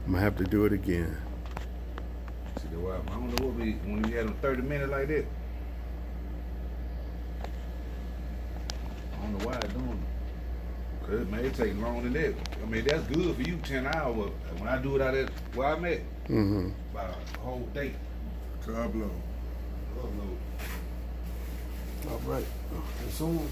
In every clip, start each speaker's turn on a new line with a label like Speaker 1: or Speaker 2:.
Speaker 1: I'm gonna have to do it again.
Speaker 2: See the wild. I don't know what when you had them 30 minutes like that. I don't know why they're doing it. Cause it may take longer than that. I mean, that's good for you, 10 hours. When I do it out at where I'm at, about a whole day.
Speaker 3: To upload.
Speaker 1: All right. It's on.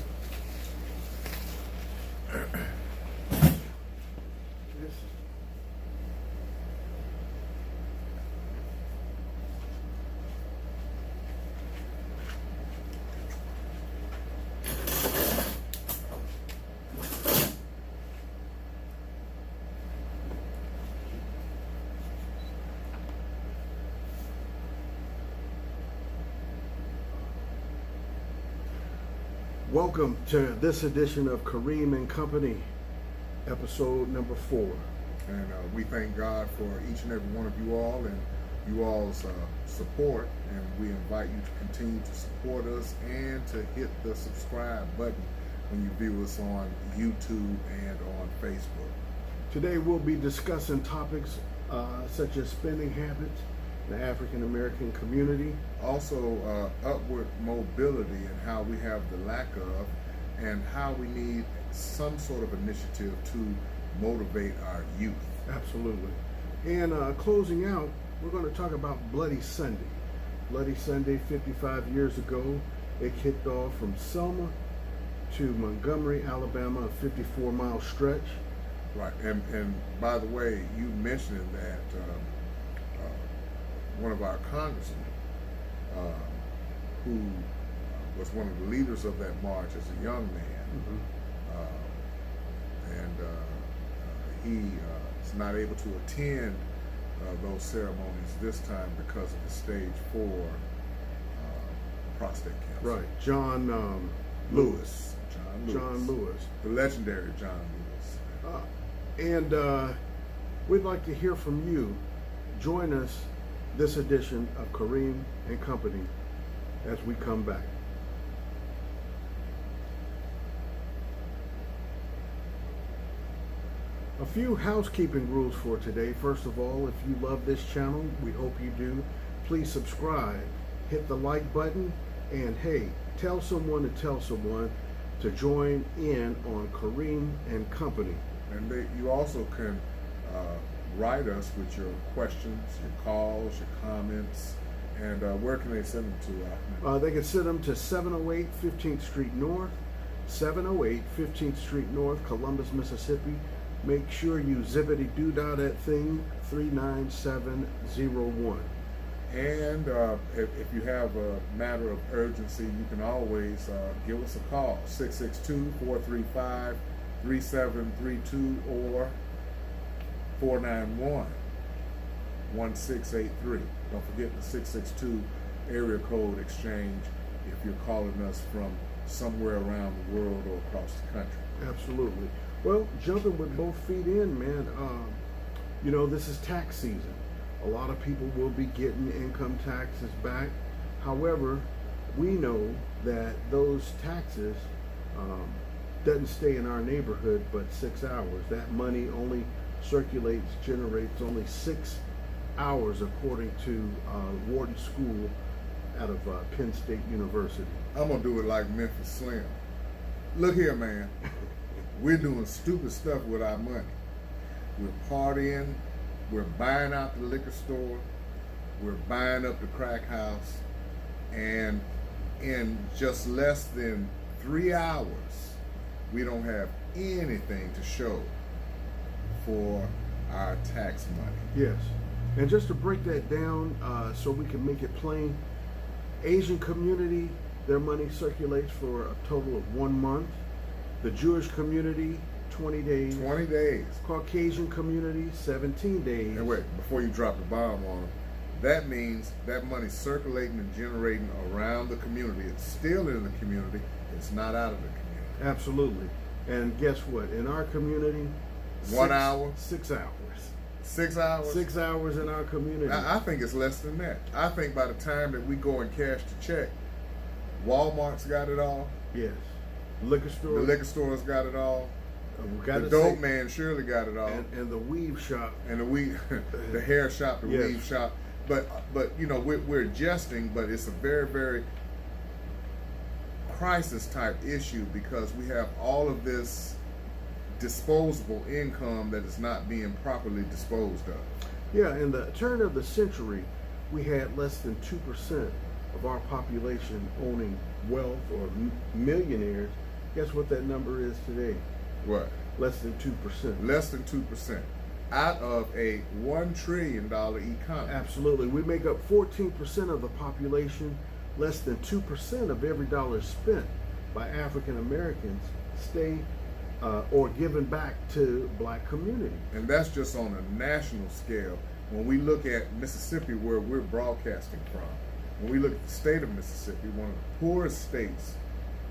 Speaker 1: Welcome to this edition of Kareem and Company, episode number 4.
Speaker 3: And we thank God for each and every one of you all and you all's support. And we invite you to continue to support us and to hit the subscribe button when you view us on YouTube and on Facebook.
Speaker 1: Today we'll be discussing topics such as spending habits in the African American community.
Speaker 3: Also, upward mobility and how we have the lack of, and how we need some sort of initiative to motivate our youth.
Speaker 1: Absolutely. And closing out, we're going to talk about Bloody Sunday. Bloody Sunday, 55 years ago, it kicked off from Selma to Montgomery, Alabama, a 54-mile stretch.
Speaker 3: Right, and by the way, you mentioned that one of our congressmen, who was one of the leaders of that march as a young man, he is not able to attend those ceremonies this time because of the stage 4 prostate cancer.
Speaker 1: Right, John Lewis. John Lewis.
Speaker 3: The legendary John Lewis.
Speaker 1: And we'd like to hear from you. Join us this edition of Kareem and Company as we come back. A few housekeeping rules for today. First of all, if you love this channel, we hope you do. Please subscribe, hit the like button, and hey, tell someone to join in on Kareem and Company.
Speaker 3: And you also can write us with your questions, your calls, your comments, and where can they send them to?
Speaker 1: They can send them to 708 15th Street North, 708 15th Street North, Columbus, Mississippi. Make sure you zippity-doo-dah that thing, 39701.
Speaker 3: And if you have a matter of urgency, you can always give us a call, 662-435-3732 or 491-1683. Don't forget the 662 area code exchange if you're calling us from somewhere around the world or across the country.
Speaker 1: Absolutely. Well, jumping with both feet in, man, you know, this is tax season. A lot of people will be getting income taxes back. However, we know that those taxes doesn't stay in our neighborhood but 6 hours. That money only generates only 6 hours according to Wharton School out of Penn State University.
Speaker 3: I'm going to do it like Memphis Slim. Look here, man. We're doing stupid stuff with our money. We're partying. We're buying out the liquor store. We're buying up the crack house. And in just less than 3 hours, we don't have anything to show for our tax money.
Speaker 1: Yes. And just to break that down so we can make it plain, Asian community, their money circulates for a total of 1 month. The Jewish community, 20 days.
Speaker 3: 20 days.
Speaker 1: Caucasian community, 17 days.
Speaker 3: And wait, before you drop the bomb on them, that means that money's circulating and generating around the community. It's still in the community. It's not out of the community.
Speaker 1: Absolutely. And guess what? In our community,
Speaker 3: 1 hour?
Speaker 1: 6 hours.
Speaker 3: 6 hours?
Speaker 1: 6 hours in our community.
Speaker 3: I think it's less than that. I think by the time that we go and cash the check, Walmart's got it all.
Speaker 1: Yes. Liquor store.
Speaker 3: The liquor store's got it all.
Speaker 1: We gotta
Speaker 3: The dope
Speaker 1: say-
Speaker 3: man surely got it all.
Speaker 1: and the weave shop.
Speaker 3: And the hair shop, the
Speaker 1: Yes.
Speaker 3: weave shop. But you know, we're jesting, but it's a very, very crisis type issue because we have all of this disposable income that is not being properly disposed of.
Speaker 1: Yeah, in the turn of the century, we had less than 2% of our population owning wealth or millionaires. Guess what that number is today?
Speaker 3: What?
Speaker 1: Less than 2%.
Speaker 3: Less than 2% out of a $1 trillion economy.
Speaker 1: Absolutely. We make up 14% of the population. Less than 2% of every dollar spent by African Americans stay or given back to black community.
Speaker 3: And that's just on a national scale. When we look at Mississippi, where we're broadcasting from, when we look at the state of Mississippi, one of the poorest states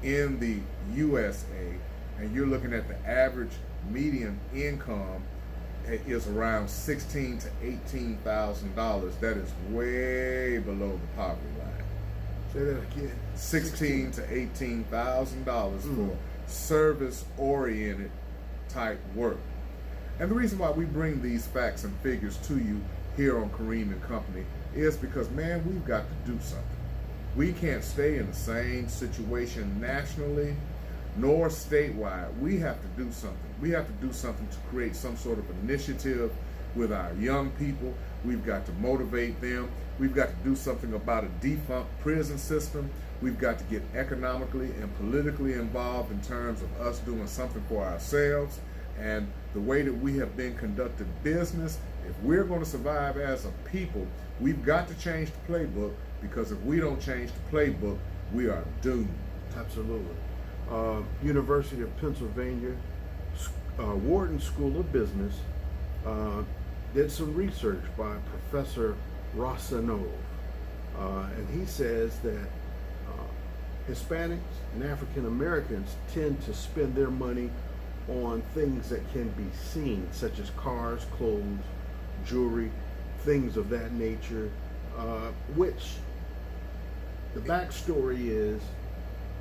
Speaker 3: in the USA, and you're looking at the average median income is around $16,000 to $18,000. That is way below the poverty line.
Speaker 1: Say that again.
Speaker 3: $16,000 to $18,000 for service-oriented type work. And the reason why we bring these facts and figures to you here on Kareem and Company is because, man, we've got to do something. We can't stay in the same situation nationally nor statewide. We have to do something. We have to do something to create some sort of initiative with our young people. We've got to motivate them. We've got to do something about a defunct prison system. We've got to get economically and politically involved in terms of us doing something for ourselves. And the way that we have been conducting business, if we're going to survive as a people, we've got to change the playbook, because if we don't change the playbook, we are doomed.
Speaker 1: Absolutely. University of Pennsylvania, Wharton School of Business, did some research by Professor Rosanov, and he says that Hispanics and African Americans tend to spend their money on things that can be seen, such as cars, clothes, jewelry, things of that nature, which the backstory is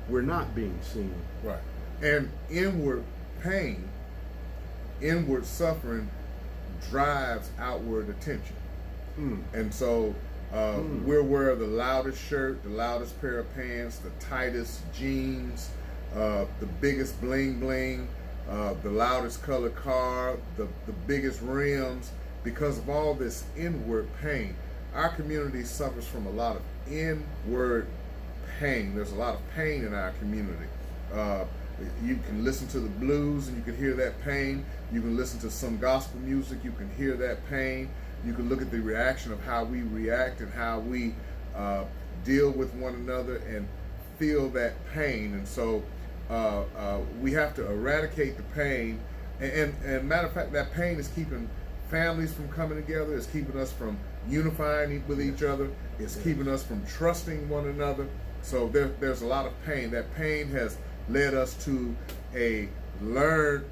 Speaker 1: we're not being seen.
Speaker 3: Right. And inward pain, inward suffering drives outward attention. And so we'll wear the loudest shirt, the loudest pair of pants, the tightest jeans, the biggest bling bling, the loudest color car, the biggest rims, because of all this inward pain. Our community suffers from a lot of inward pain. There's a lot of pain in our community. You can listen to the blues and you can hear that pain. You can listen to some gospel music, you can hear that pain. You can look at the reaction of how we react and how we deal with one another and feel that pain. And so we have to eradicate the pain. And matter of fact, that pain is keeping families from coming together. It's keeping us from unifying with each other. It's keeping us from trusting one another. So there's a lot of pain. That pain has led us to a learned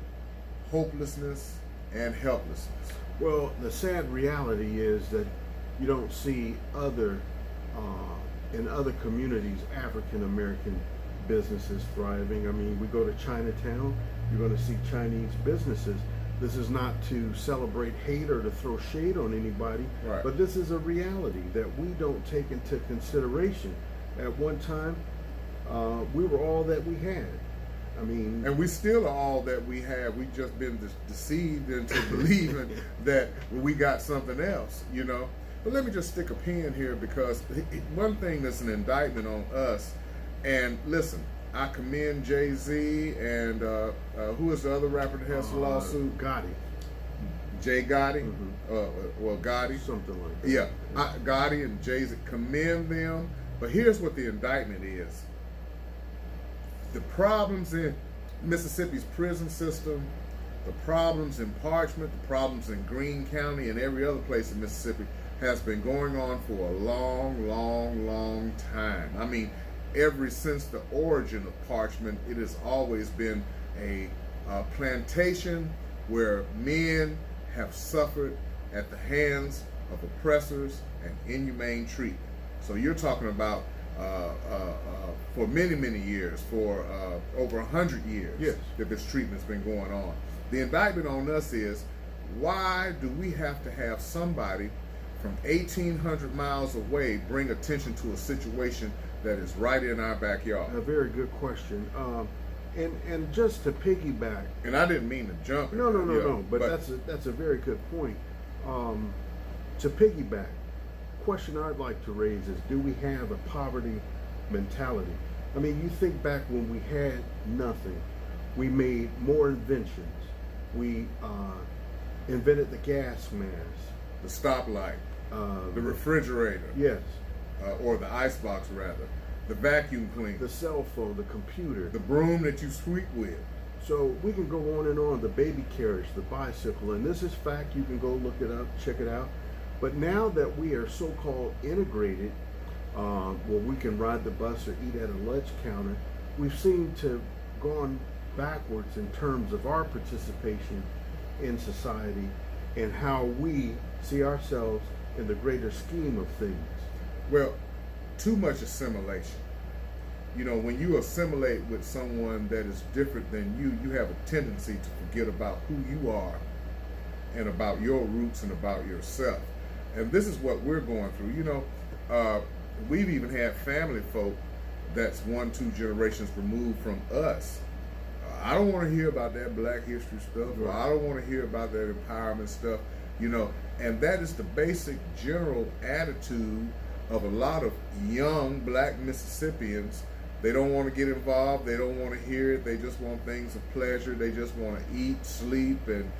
Speaker 3: hopelessness and helplessness.
Speaker 1: Well, the sad reality is that you don't see in other communities, African American businesses thriving. I mean, we go to Chinatown, you're going to see Chinese businesses. This is not to celebrate hate or to throw shade on anybody,
Speaker 3: Right.
Speaker 1: but this is a reality that we don't take into consideration. At one time, we were all that we had. I mean,
Speaker 3: And we still are all that we have. We've just been deceived into believing that we got something else, you know. But let me just stick a pin here, because one thing that's an indictment on us, and listen, I commend Jay-Z and who is the other rapper that has the lawsuit?
Speaker 1: Gotti.
Speaker 3: Jay Gotti? Well, Gotti.
Speaker 1: Something like that.
Speaker 3: Yeah, Gotti and Jay-Z, commend them. But here's what the indictment is. The problems in Mississippi's prison system, the problems in Parchment, the problems in Greene County and every other place in Mississippi has been going on for a long, long, long time. I mean, ever since the origin of Parchment, it has always been a plantation where men have suffered at the hands of oppressors and inhumane treatment. So you're talking about for many, many years, for over 100 years,
Speaker 1: Yes.
Speaker 3: that this treatment's been going on. The indictment on us is, why do we have to have somebody from 1,800 miles away bring attention to a situation that is right in our backyard?
Speaker 1: A very good question. And just to piggyback,
Speaker 3: And I didn't mean to jump.
Speaker 1: no, but that's a very good point. To piggyback, question I'd like to raise is, do we have a poverty mentality? I mean, you think back when we had nothing, we made more inventions. We invented the gas mask,
Speaker 3: the stoplight, the refrigerator,
Speaker 1: yes,
Speaker 3: or the icebox rather, the vacuum cleaner,
Speaker 1: the cell phone, the computer.
Speaker 3: the broom that you sweep with.
Speaker 1: So we can go on and on, the baby carriage, the bicycle, and this is fact, you can go look it up, check it out. But now that we are so-called integrated, where we can ride the bus or eat at a lunch counter, we've seemed to gone backwards in terms of our participation in society and how we see ourselves in the greater scheme of things.
Speaker 3: Well, too much assimilation. You know, when you assimilate with someone that is different than you have a tendency to forget about who you are and about your roots and about yourself. And this is what we're going through. You know, we've even had family folk that's 1-2 generations removed from us. I don't want to hear about that Black history stuff, or I don't want to hear about that empowerment stuff, you know. And that is the basic general attitude of a lot of young Black Mississippians. They don't want to get involved. They don't want to hear it. They just want things of pleasure. They just want to eat, sleep, and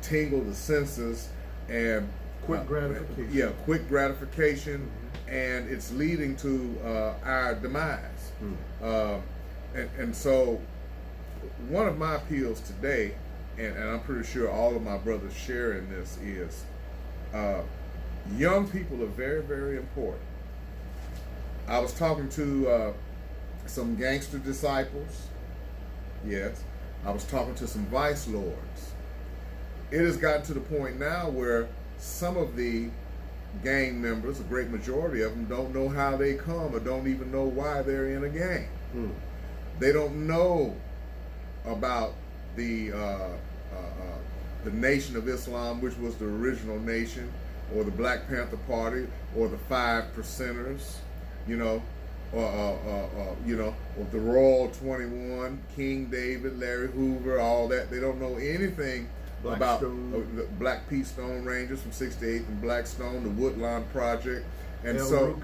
Speaker 3: tingle the senses. And
Speaker 1: Quick gratification.
Speaker 3: Yeah, quick gratification. And it's leading to our demise. And so one of my appeals today, and I'm pretty sure all of my brothers share in this, is young people are very, very important. I was talking to some gangster disciples. Yes. I was talking to some vice lords. It has gotten to the point now where some of the gang members, a great majority of them, don't know how they come or don't even know why they're in a gang. They don't know about the Nation of Islam, which was the original nation, or the Black Panther Party, or the 5 Percenters, you know, or the Royal 21, King David, Larry Hoover, all that. They don't know anything about the Black Pete Stone Rangers from 68th and Blackstone, the Woodlawn Project, and so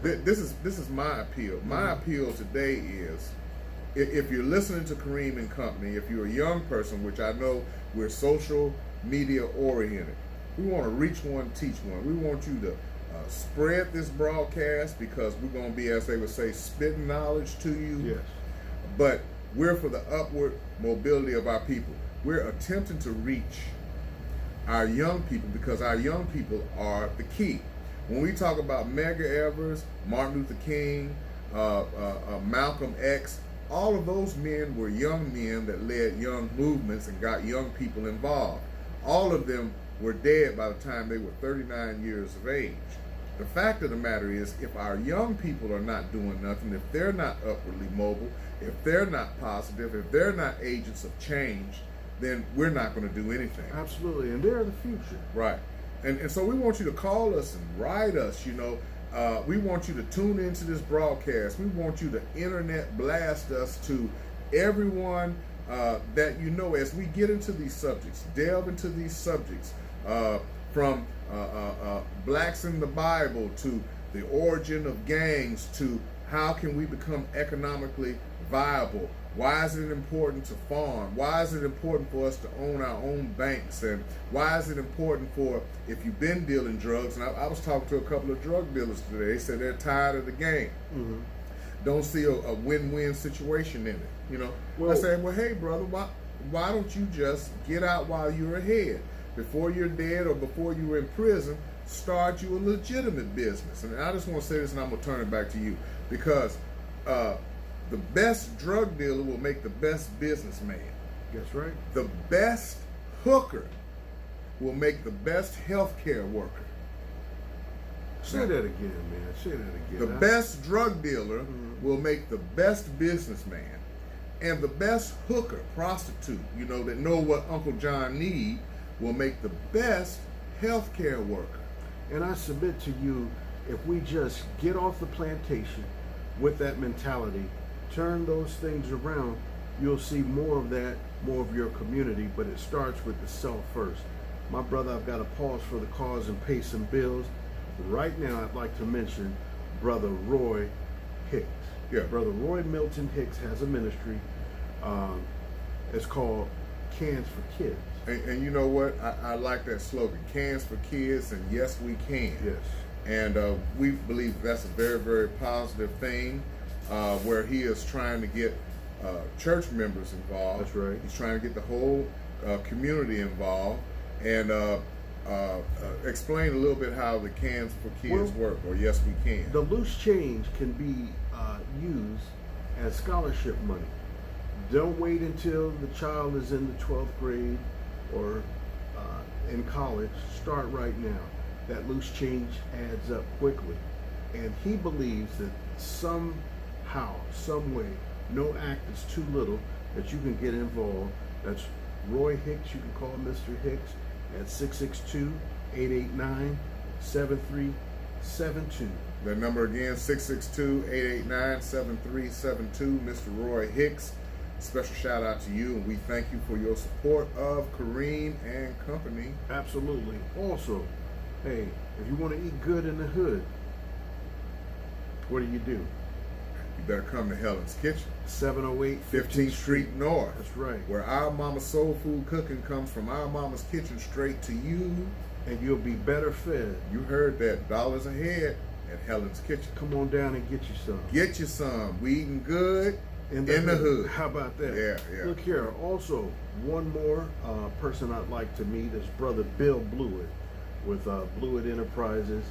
Speaker 3: this, this is my appeal. My appeal today is, if you're listening to Kareem and Company, if you're a young person, which I know we're social media oriented, we want to reach one, teach one. We want you to spread this broadcast, because we're going to be, as they would say, spitting knowledge to you.
Speaker 1: Yes.
Speaker 3: But we're for the upward mobility of our people. We're attempting to reach our young people, because our young people are the key. When we talk about Medgar Evers, Martin Luther King, Malcolm X, all of those men were young men that led young movements and got young people involved. All of them were dead by the time they were 39 years of age. The fact of the matter is, if our young people are not doing nothing, if they're not upwardly mobile, if they're not positive, if they're not agents of change, then we're not going to do anything.
Speaker 1: Absolutely, and they're the future.
Speaker 3: Right. And so we want you to call us and write us, you know. We want you to tune into this broadcast. We want you to internet blast us to everyone that you know, as we get into these subjects, delve into these subjects, from blacks in the Bible to the origin of gangs to how can we become economically viable. Why is it important to farm? Why is it important for us to own our own banks? And why is it important for, if you've been dealing drugs, and I was talking to a couple of drug dealers today, they said they're tired of the game. Don't see a win-win situation in it. You know,
Speaker 1: Well,
Speaker 3: I said, well, hey, brother, why don't you just get out while you're ahead? Before you're dead or before you're in prison, start you a legitimate business. And I just want to say this, and I'm going to turn it back to you, because the best drug dealer will make the best businessman.
Speaker 1: That's right.
Speaker 3: The best hooker will make the best healthcare worker.
Speaker 1: Say that again, man. Say that again.
Speaker 3: The best drug dealer will make the best businessman, and the best hooker, prostitute, that know what Uncle John need, will make the best healthcare worker.
Speaker 1: And I submit to you, if we just get off the plantation with that mentality, turn those things around, you'll see more of that, more of your community, but it starts with the self first. My brother, I've got to pause for the cause and pay some bills. Right now, I'd like to mention Brother Roy Hicks.
Speaker 3: Yeah.
Speaker 1: Brother Roy Milton Hicks has a ministry. It's called Cans for Kids.
Speaker 3: And you know what? I like that slogan, Cans for Kids, and yes, we can.
Speaker 1: Yes.
Speaker 3: And we believe that's a very, very positive thing, where he is trying to get church members involved.
Speaker 1: That's right.
Speaker 3: He's trying to get the whole community involved, and explain a little bit how the Cans for Kids work, or yes, we can.
Speaker 1: The loose change can be used as scholarship money. Don't wait until the child is in the 12th grade or in college. Start right now. That loose change adds up quickly. And he believes that somehow, some way, no act is too little that you can get involved. That's Roy Hicks. You can call Mr. Hicks at 662-889-7372.
Speaker 3: That number again, 662-889-7372. Mr. Roy Hicks. Special shout out to you, and we thank you for your support of Kareem and Company.
Speaker 1: Absolutely. Also, hey, if you want to eat good in the hood, what do?
Speaker 3: You better come to Helen's Kitchen.
Speaker 1: 708
Speaker 3: 15th Street North.
Speaker 1: That's right.
Speaker 3: Where our mama's soul food cooking comes from our mama's kitchen straight to you.
Speaker 1: And you'll be better fed.
Speaker 3: You heard that. Dollars a head at Helen's Kitchen.
Speaker 1: Come on down and get you some.
Speaker 3: Get you some. We eating good in the hood.
Speaker 1: How about that?
Speaker 3: Yeah, yeah.
Speaker 1: Look here. Also, one more person I'd like to meet is Brother Bill Blewett with Blewett Enterprises.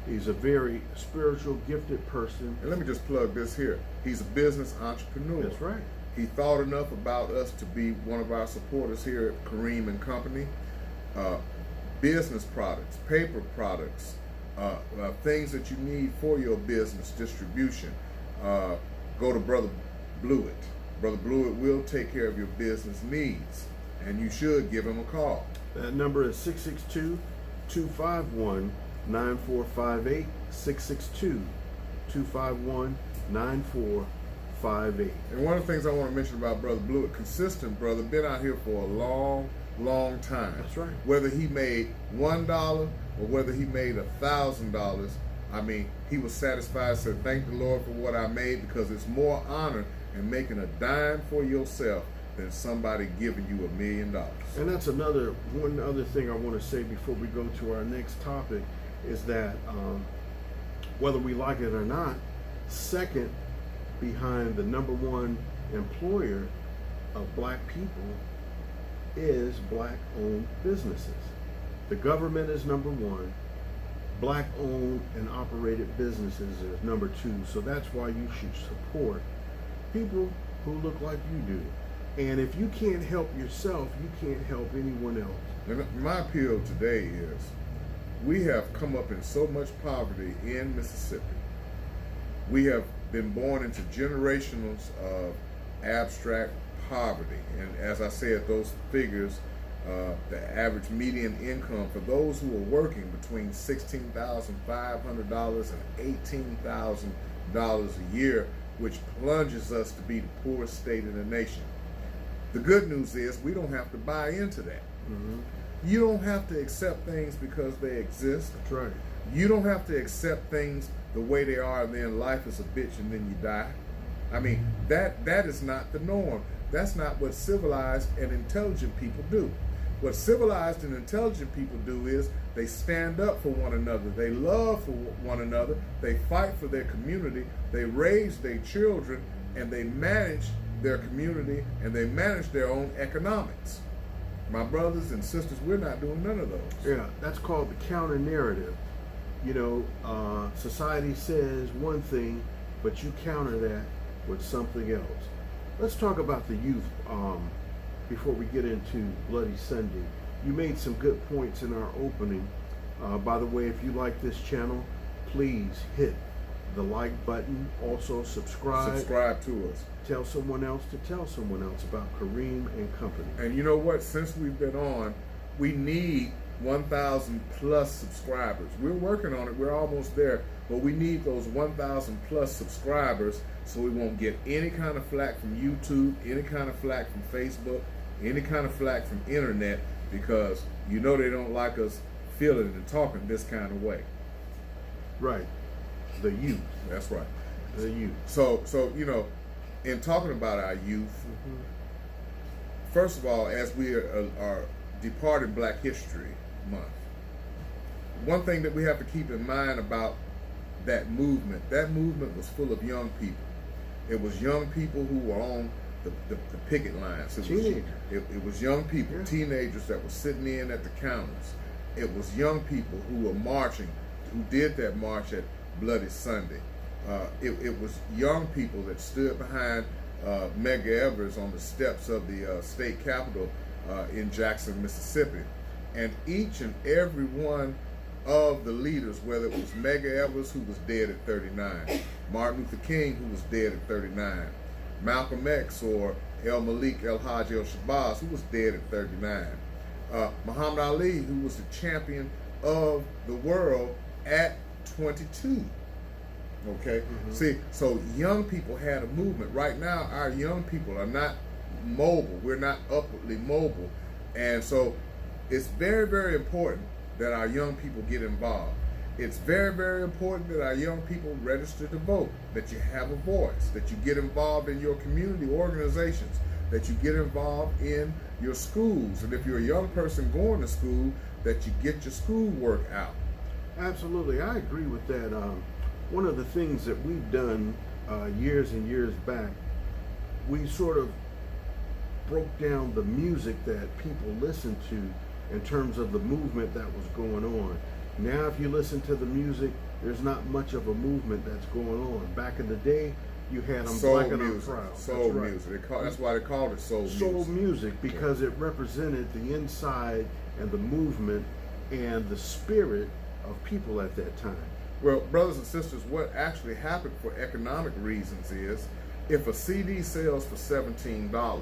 Speaker 1: He's a very spiritual, gifted person.
Speaker 3: And let me just plug this here. He's a business entrepreneur.
Speaker 1: That's right.
Speaker 3: He thought enough about us to be one of our supporters here at Kareem and Company. Business products, paper products, things that you need for your business distribution. Go to Brother Blewett. Brother Blewett will take care of your business needs, and you should give him a call.
Speaker 1: That number is 662-251-9458, 662-251-9458.
Speaker 3: And one of the things I want to mention about Brother Blewett, consistent brother, been out here for a long time.
Speaker 1: That's right.
Speaker 3: Whether he made $1 or whether he made $1,000, I mean, he was satisfied, said, thank the Lord for what I made, because it's more honor in making a dime for yourself than somebody giving you $1 million.
Speaker 1: And that's one other thing I want to say before we go to our next topic is that whether we like it or not, second behind the number one employer of black people is black-owned businesses. The government is number one. Black-owned and operated businesses is number two. So that's why you should support people who look like you do. And if you can't help yourself, you can't help anyone else.
Speaker 3: And my appeal today is, we have come up in so much poverty in Mississippi. We have been born into generations of abstract poverty. And as I said, those figures, the average median income for those who are working between $16,500 and $18,000 a year, which plunges us to be the poorest state in the nation. The good news is we don't have to buy into that.
Speaker 1: Mm-hmm.
Speaker 3: You don't have to accept things because they exist.
Speaker 1: That's right.
Speaker 3: You don't have to accept things the way they are, and then life is a bitch and then you die. I mean, that is not the norm. That's not what civilized and intelligent people do. What civilized and intelligent people do is they stand up for one another. They love for one another. They fight for their community. They raise their children, and they manage their community, and they manage their own economics. My brothers and sisters, we're not doing none of those.
Speaker 1: Yeah, that's called the counter narrative. You know, society says one thing, but you counter that with something else. Let's talk about the youth before we get into Bloody Sunday. You made some good points in our opening. By the way, if you like this channel, please hit the like button. Also subscribe.
Speaker 3: Subscribe to us.
Speaker 1: Tell someone else to tell someone else about Kareem and Company.
Speaker 3: And you know what? Since we've been on, we need 1,000 plus subscribers. We're working on it. We're almost there. But we need those 1,000 plus subscribers so we won't get any kind of flack from YouTube, any kind of flack from Facebook, any kind of flack from internet, because you know they don't like us feeling and talking this kind of way.
Speaker 1: Right. The youth.
Speaker 3: That's right.
Speaker 1: The youth.
Speaker 3: So you know, in talking about our youth, first of all, as we are departing Black History Month, one thing that we have to keep in mind about that movement was full of young people. It was young people who were on the picket lines. It was young people, teenagers that were sitting in at the counters. It was young people who were marching, who did that march at Bloody Sunday. It was young people that stood behind Medgar Evers on the steps of the state capitol in Jackson, Mississippi. And each and every one of the leaders, whether it was Medgar Evers, who was dead at 39, Martin Luther King, who was dead at 39, Malcolm X or El Malik El Hajj El Shabazz, who was dead at 39, Muhammad Ali, who was the champion of the world at 22. Okay? See, so young people had a movement. Right now, our young people are not mobile. We're not upwardly mobile. And so it's very, very important that our young people get involved. It's very, very important that our young people register to vote, that you have a voice, that you get involved in your community organizations, that you get involved in your schools. And if you're a young person going to school, that you get your schoolwork out.
Speaker 1: Absolutely. I agree with that. One of the things that we've done years and years back, we sort of broke down the music that people listened to in terms of the movement that was going on. Now, if you listen to the music, there's not much of a movement that's going on. Back in the day, you had them
Speaker 3: soul
Speaker 1: black and
Speaker 3: music.
Speaker 1: proud.
Speaker 3: Soul music. That's why they called it soul music.
Speaker 1: Soul music, because it represented the inside and the movement and the spirit of people at that time.
Speaker 3: Well, brothers and sisters, what actually happened for economic reasons is, if a CD sells for $17,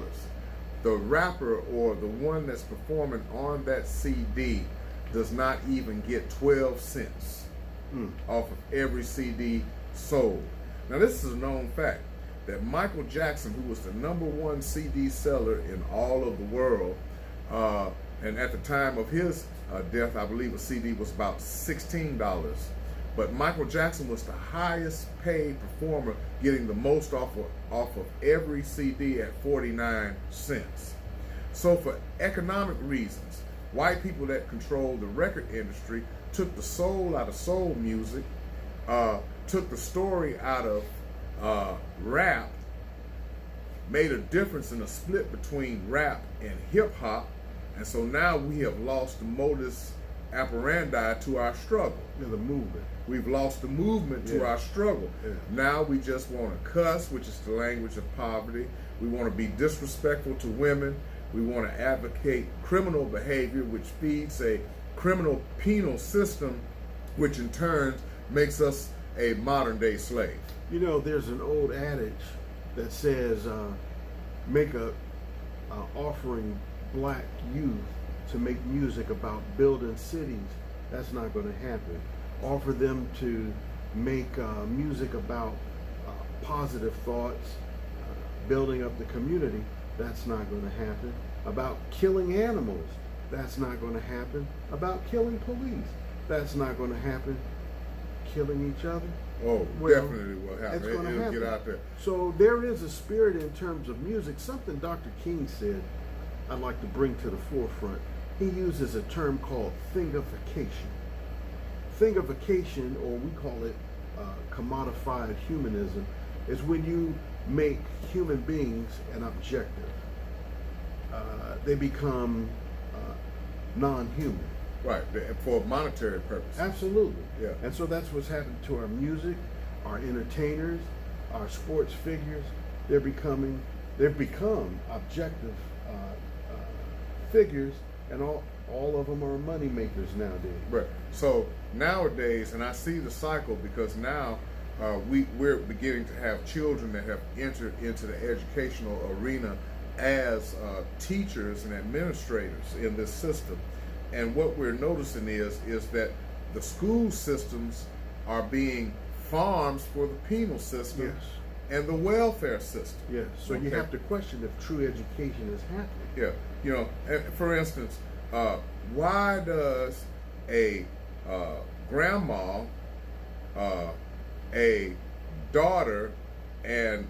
Speaker 3: the rapper or the one that's performing on that CD does not even get 12 cents off of every CD sold. Now, this is a known fact that Michael Jackson, who was the #1 CD seller in all of the world, and at the time of his death, I believe a CD was about $16. But Michael Jackson was the highest paid performer, getting the most off of every CD at 49 cents. So for economic reasons, white people that control the record industry took the soul out of soul music, took the story out of rap, made a difference in a split between rap and hip hop, and so now we have lost the modus operandi to our struggle.
Speaker 1: Yeah, the movement.
Speaker 3: We've lost the movement to our struggle.
Speaker 1: Yeah.
Speaker 3: Now we just want to cuss, which is the language of poverty. We want to be disrespectful to women. We want to advocate criminal behavior, which feeds a criminal penal system, which in turn makes us a modern day slave.
Speaker 1: You know, there's an old adage that says, make a offering black youth to make music about building cities. That's not going to happen. Offer them to make music about positive thoughts, building up the community. That's not going to happen. About killing animals. That's not going to happen. About killing police. That's not going to happen. Killing each other.
Speaker 3: Oh,
Speaker 1: well,
Speaker 3: definitely will happen.
Speaker 1: It's going to
Speaker 3: It'll
Speaker 1: happen.
Speaker 3: get out there.
Speaker 1: So there is a spirit in terms of music. Something Dr. King said I'd like to bring to the forefront. He uses a term called thingification. Thingification, or we call it commodified humanism, is when you make human beings an objective. They become non-human.
Speaker 3: Right, for monetary purposes.
Speaker 1: Absolutely.
Speaker 3: Yeah.
Speaker 1: And so that's what's happened to our music, our entertainers, our sports figures. They've become objective figures, and all of them are money makers nowadays.
Speaker 3: Right. So nowadays, and I see the cycle because now we're beginning to have children that have entered into the educational arena as teachers and administrators in this system. And what we're noticing is that the school systems are being farms for the penal system
Speaker 1: Yes.
Speaker 3: and the welfare system.
Speaker 1: Yes. So you
Speaker 3: Okay.
Speaker 1: have to question if true education is happening.
Speaker 3: Yeah, you know, for instance, why does a grandma, a daughter, and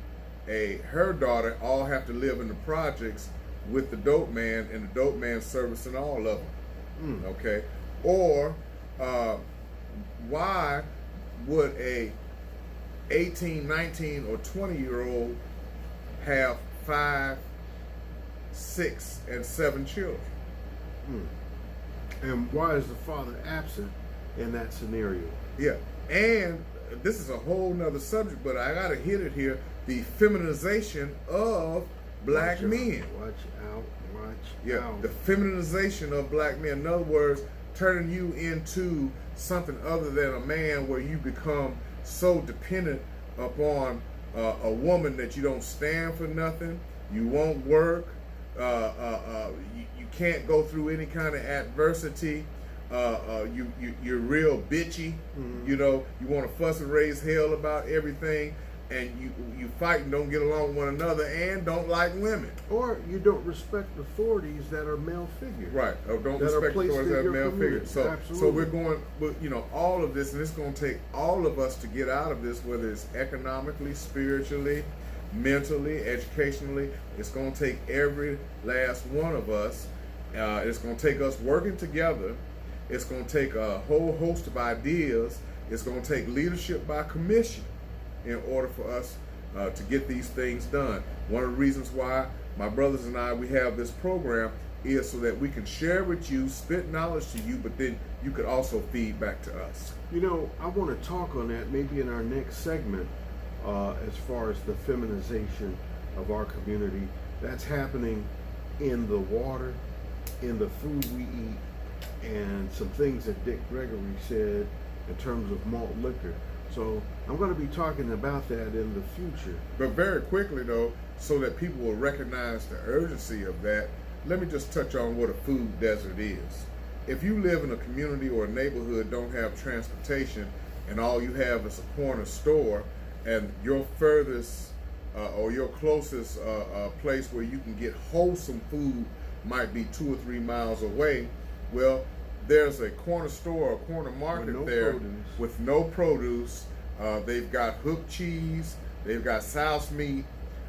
Speaker 3: her daughter all have to live in the projects with the dope man and the dope man servicing all of them? Okay, or why would a 18, 19, or 20-year-old have 5, 6, and 7 children?
Speaker 1: And why is the father absent in that scenario?
Speaker 3: Yeah, and this is a whole nother subject, but I gotta hit it here: the feminization of black
Speaker 1: Watch out,
Speaker 3: men.
Speaker 1: Watch out. Watch
Speaker 3: Yeah,
Speaker 1: out.
Speaker 3: the feminization of black men. In other words, turning you into something other than a man, where you become so dependent upon a woman that you don't stand for nothing. You won't work. You can't go through any kind of adversity. You're real bitchy. You know, you want to fuss and raise hell about everything, and you fight and don't get along with one another, and don't like women.
Speaker 1: Or you don't respect authorities that are male figures.
Speaker 3: Right, or don't
Speaker 1: That are
Speaker 3: respect
Speaker 1: placed
Speaker 3: towards
Speaker 1: in
Speaker 3: that
Speaker 1: your
Speaker 3: male figure.
Speaker 1: community.
Speaker 3: So
Speaker 1: Absolutely.
Speaker 3: we're going, you know, all of this, and it's going to take all of us to get out of this, whether it's economically, spiritually, mentally, educationally. It's going to take every last one of us. It's going to take us working together. It's going to take a whole host of ideas. It's going to take leadership by commission in order for us to get these things done. One of the reasons why my brothers and I, we have this program is so that we can share with you, spit knowledge to you, but then you could also feed back to us.
Speaker 1: You know, I want to talk on that maybe in our next segment as far as the feminization of our community. That's happening in the water, in the food we eat, and some things that Dick Gregory said in terms of malt liquor. So I'm going to be talking about that in the future.
Speaker 3: But very quickly though, so that people will recognize the urgency of that, let me just touch on what a food desert is. If you live in a community or a neighborhood, don't have transportation, and all you have is a corner store, and your furthest or your closest place where you can get wholesome food might be 2 or 3 miles away, well, there's a corner store or corner market
Speaker 1: no
Speaker 3: there
Speaker 1: produce.
Speaker 3: with no produce. They've got hook cheese, they've got souse meat,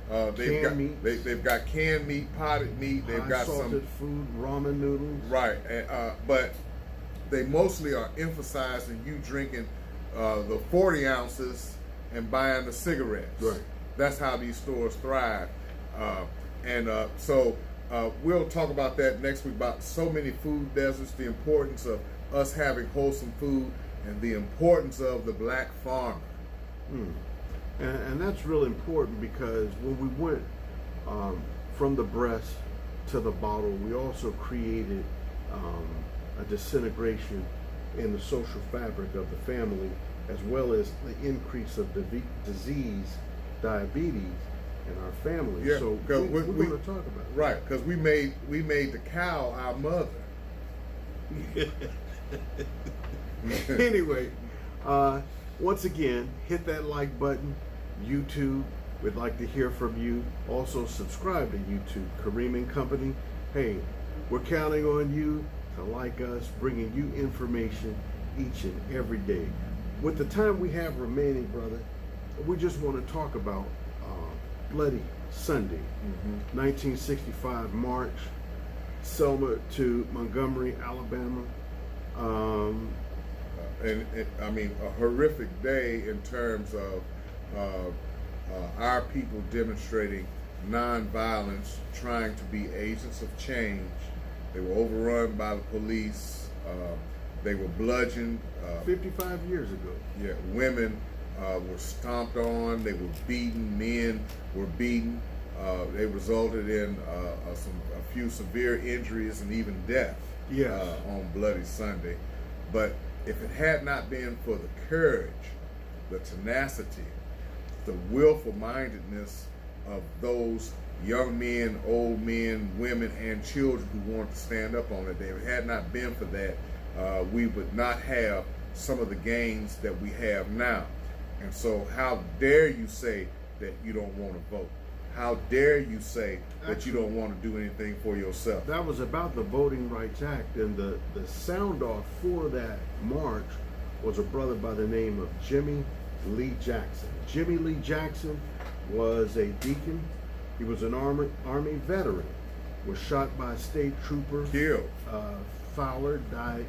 Speaker 1: Canned meats.
Speaker 3: they've got canned meat, potted meat, they've
Speaker 1: High
Speaker 3: got
Speaker 1: salted food, ramen noodles.
Speaker 3: right, but they mostly are emphasizing you drinking the 40 ounces and buying the cigarettes.
Speaker 1: Right.
Speaker 3: That's how these stores thrive, so we'll talk about that next week, about so many food deserts, the importance of us having wholesome food, and the importance of the black farmer.
Speaker 1: And that's really important because when we went from the breast to the bottle, we also created a disintegration in the social fabric of the family, as well as the increase of disease, diabetes in our family.
Speaker 3: Yeah,
Speaker 1: so
Speaker 3: 'cause
Speaker 1: we're
Speaker 3: we-
Speaker 1: going to talk about it.
Speaker 3: Right, because we made the cow our mother.
Speaker 1: Anyway, once again, hit that like button. YouTube, we'd like to hear from you. Also, subscribe to YouTube, Kareem and Company. Hey, we're counting on you to like us, bringing you information each and every day. With the time we have remaining, brother, we just want to talk about Bloody Sunday, 1965 March, Selma to Montgomery, Alabama.
Speaker 3: And I mean, a horrific day in terms of our people demonstrating nonviolence, trying to be agents of change. They were overrun by the police. They were bludgeoned.
Speaker 1: 55 years ago.
Speaker 3: Yeah, women were stomped on. They were beaten. Men were beaten. They resulted in a few severe injuries and even death.
Speaker 1: Yes.
Speaker 3: On Bloody Sunday. But if it had not been for the courage, the tenacity, the willful mindedness of those young men, old men, women, and children who wanted to stand up on it, if it had not been for that, we would not have some of the gains that we have now. And so how dare you say that you don't want to vote? How dare you say that you don't want to do anything for yourself?
Speaker 1: That was about the Voting Rights Act, and the sound off for that march was a brother by the name of Jimmy Lee Jackson. Jimmy Lee Jackson was a deacon. He was an Army veteran, was shot by a state trooper.
Speaker 3: Killed.
Speaker 1: Fowler died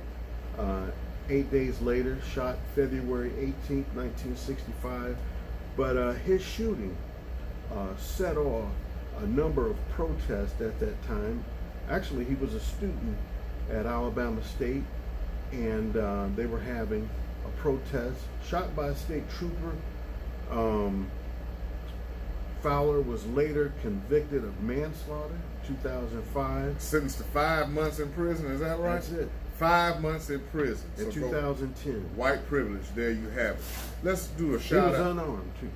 Speaker 1: 8 days later, shot February 18th, 1965. But his shooting set off a number of protests at that time. Actually, he was a student at Alabama State, and they were having a protest. Shot by a state trooper. Fowler was later convicted of manslaughter, 2005.
Speaker 3: Sentenced to 5 months in prison, is that right?
Speaker 1: That's it.
Speaker 3: 5 months in prison.
Speaker 1: In
Speaker 3: So
Speaker 1: 2010.
Speaker 3: white privilege, there you have it. Let's do a
Speaker 1: He was
Speaker 3: shout out.
Speaker 1: unarmed, too,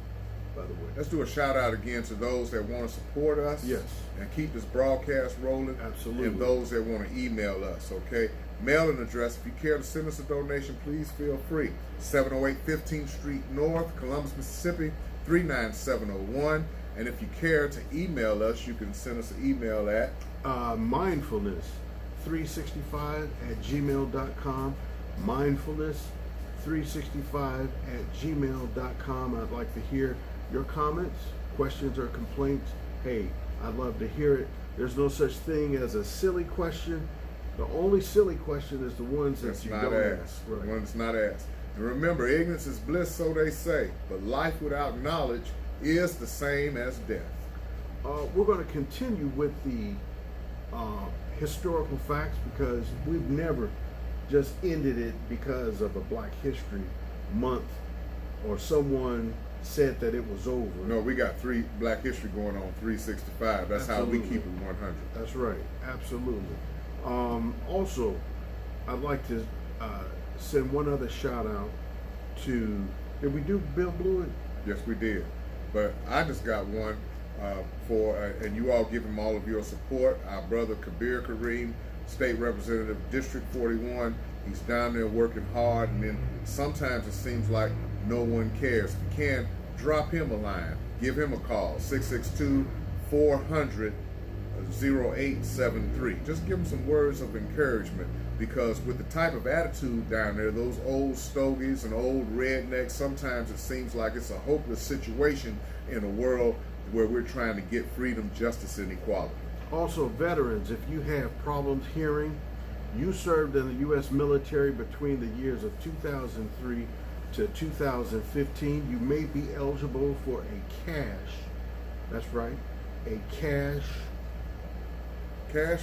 Speaker 1: by the way.
Speaker 3: Let's do a shout out again to those that want to support us.
Speaker 1: Yes.
Speaker 3: And keep this broadcast rolling.
Speaker 1: Absolutely.
Speaker 3: And those that want to email us, okay? Mailing address, if you care to send us a donation, please feel free. 708 15th Street North, Columbus, Mississippi, 39701. And if you care to email us, you can send us an email at
Speaker 1: mindfulness365@gmail.com. mindfulness365@gmail.com. I'd like to hear your comments, questions, or complaints. Hey, I'd love to hear it. There's no such thing as a silly question. The only silly question is the ones that
Speaker 3: That's
Speaker 1: you
Speaker 3: not
Speaker 1: don't
Speaker 3: asked.
Speaker 1: ask.
Speaker 3: The one that's not asked. And remember, ignorance is bliss, so they say. But life without knowledge is the same as death.
Speaker 1: We're going to continue with the historical facts, because we've never just ended it because of a Black History Month or someone said that it was over.
Speaker 3: No, we got Black History going on 365. That's how we
Speaker 1: Absolutely.
Speaker 3: keep it 100.
Speaker 1: That's right, absolutely. Also, I'd like to send one other shout out to, did we do Bill Blewett?
Speaker 3: Yes, we did. But I just got one and you all give him all of your support. Our brother Kabir Kareem, State Representative, District 41. He's down there working hard, and then sometimes it seems like no one cares. If you can, drop him a line. Give him a call, 662-400-0873. Just give him some words of encouragement, because with the type of attitude down there, those old stogies and old rednecks, sometimes it seems like it's a hopeless situation in a world where we're trying to get freedom, justice, and equality.
Speaker 1: Also, veterans, if you have problems hearing, you served in the U.S. military between the years of 2003 to 2015, you may be eligible for a cash, that's right, a cash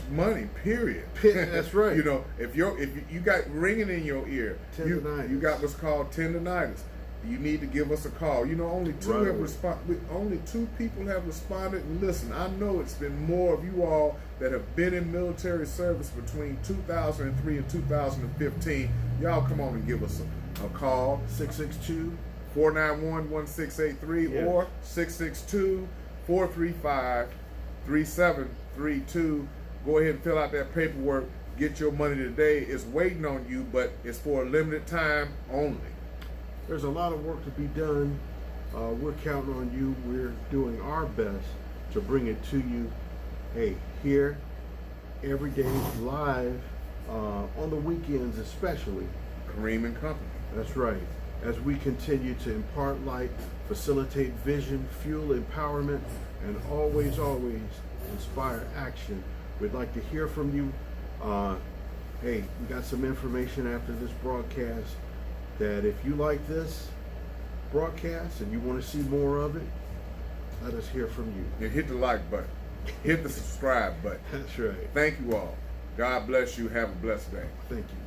Speaker 3: Money, period.
Speaker 1: That's right.
Speaker 3: You know, if you got ringing in your ear,
Speaker 1: Tendinitis.
Speaker 3: you got what's called tendinitis. You need to give us a call. You know, only two
Speaker 1: Right.
Speaker 3: have responded. Only 2 people have responded. And listen, I know it's been more of you all that have been in military service between 2003 and 2015. Y'all come on and give us a call.
Speaker 1: 662.
Speaker 3: 491-1683
Speaker 1: Yeah.
Speaker 3: or 662-435-3732. Go ahead and fill out that paperwork. Get your money today. It's waiting on you, but it's for a limited time only.
Speaker 1: There's a lot of work to be done. We're counting on you. We're doing our best to bring it to you. Hey, here, every day, live, on the weekends especially.
Speaker 3: Kareem and Company.
Speaker 1: That's right. As we continue to impart light, facilitate vision, fuel empowerment, and always, always inspire action. We'd like to hear from you. Hey, we got some information after this broadcast that if you like this broadcast and you want to see more of it, let us hear from you.
Speaker 3: And hit the like button. Hit the subscribe button.
Speaker 1: That's right.
Speaker 3: Thank you all. God bless you. Have a blessed day.
Speaker 1: Thank you.